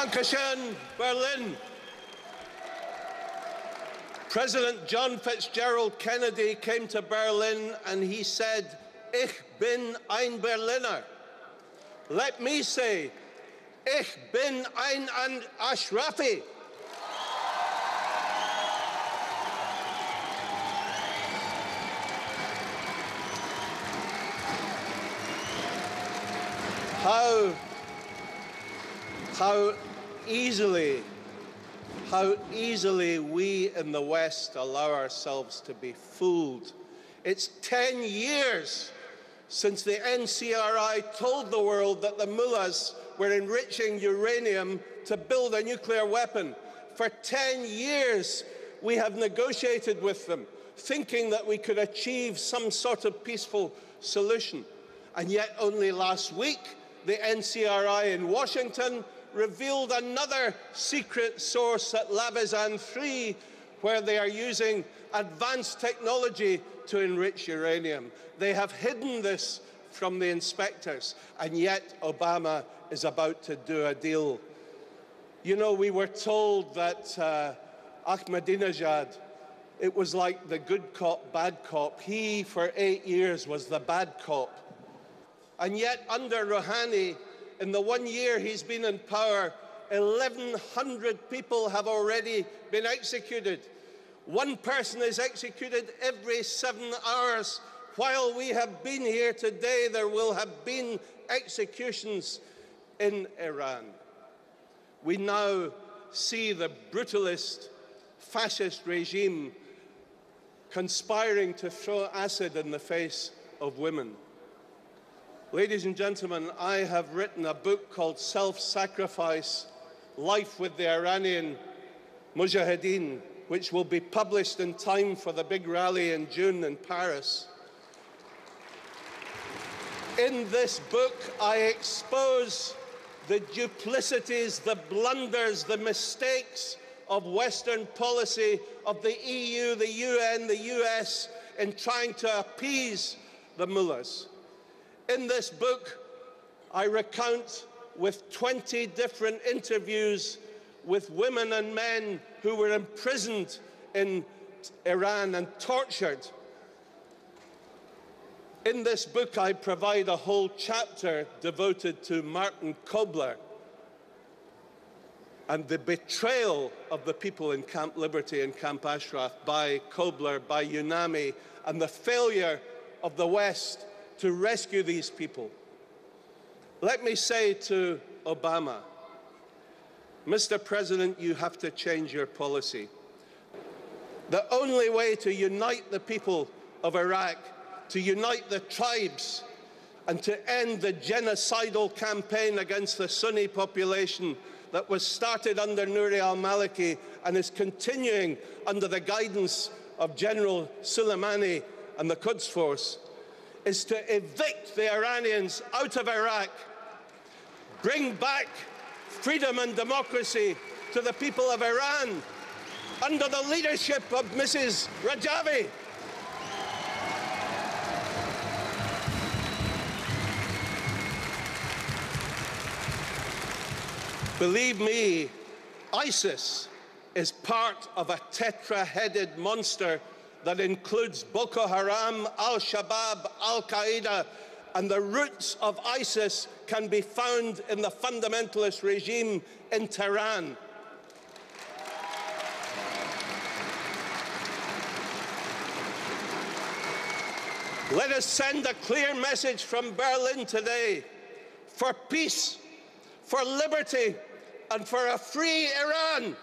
Dankeschön, Berlin. President John Fitzgerald Kennedy came to Berlin and he said, "Ich bin ein Berliner." Let me say, "Ich bin ein Ashrafi." How easily we in the West allow ourselves to be fooled. It's 10 years since the NCRI told the world that the mullahs were enriching uranium to build a nuclear weapon. For 10 years, we have negotiated with them, thinking that we could achieve some sort of peaceful solution. And yet only last week, the NCRI in Washington revealed another secret source at Labizan 3, where they are using advanced technology to enrich uranium. They have hidden this from the inspectors, and yet Obama is about to do a deal. You know, we were told that Ahmadinejad, it was like the good cop, bad cop. He, for 8 years, was the bad cop. And yet, under Rouhani, in the 1 year he's been in power, 1,100 people have already been executed. One person is executed every 7 hours. While we have been here today, there will have been executions in Iran. We now see the brutalist fascist regime conspiring to throw acid in the face of women. Ladies and gentlemen, I have written a book called Self-Sacrifice, Life with the Iranian Mujahideen, which will be published in time for the big rally in June in Paris. In this book, I expose the duplicities, the blunders, the mistakes of Western policy, of the EU, the UN, the US, in trying to appease the mullahs. In this book, I recount with 20 different interviews with women and men who were imprisoned in Iran and tortured. In this book, I provide a whole chapter devoted to Martin Kobler and the betrayal of the people in Camp Liberty and Camp Ashraf by Kobler, by UNAMI, and the failure of the West to rescue these people. Let me say to Obama, Mr. President, you have to change your policy. The only way to unite the people of Iraq, to unite the tribes, and to end the genocidal campaign against the Sunni population that was started under Nouri al-Maliki and is continuing under the guidance of General Sلیمانی and the Quds Force, is to evict the Iranians out of Iraq, bring back freedom and democracy to the people of Iran under the leadership of Mrs. Rajavi. Believe me, ISIS is part of a tetra-headed monster that includes Boko Haram, Al-Shabaab, Al-Qaeda, and the roots of ISIS can be found in the fundamentalist regime in Tehran. Let us send a clear message from Berlin today for peace, for liberty, and for a free Iran.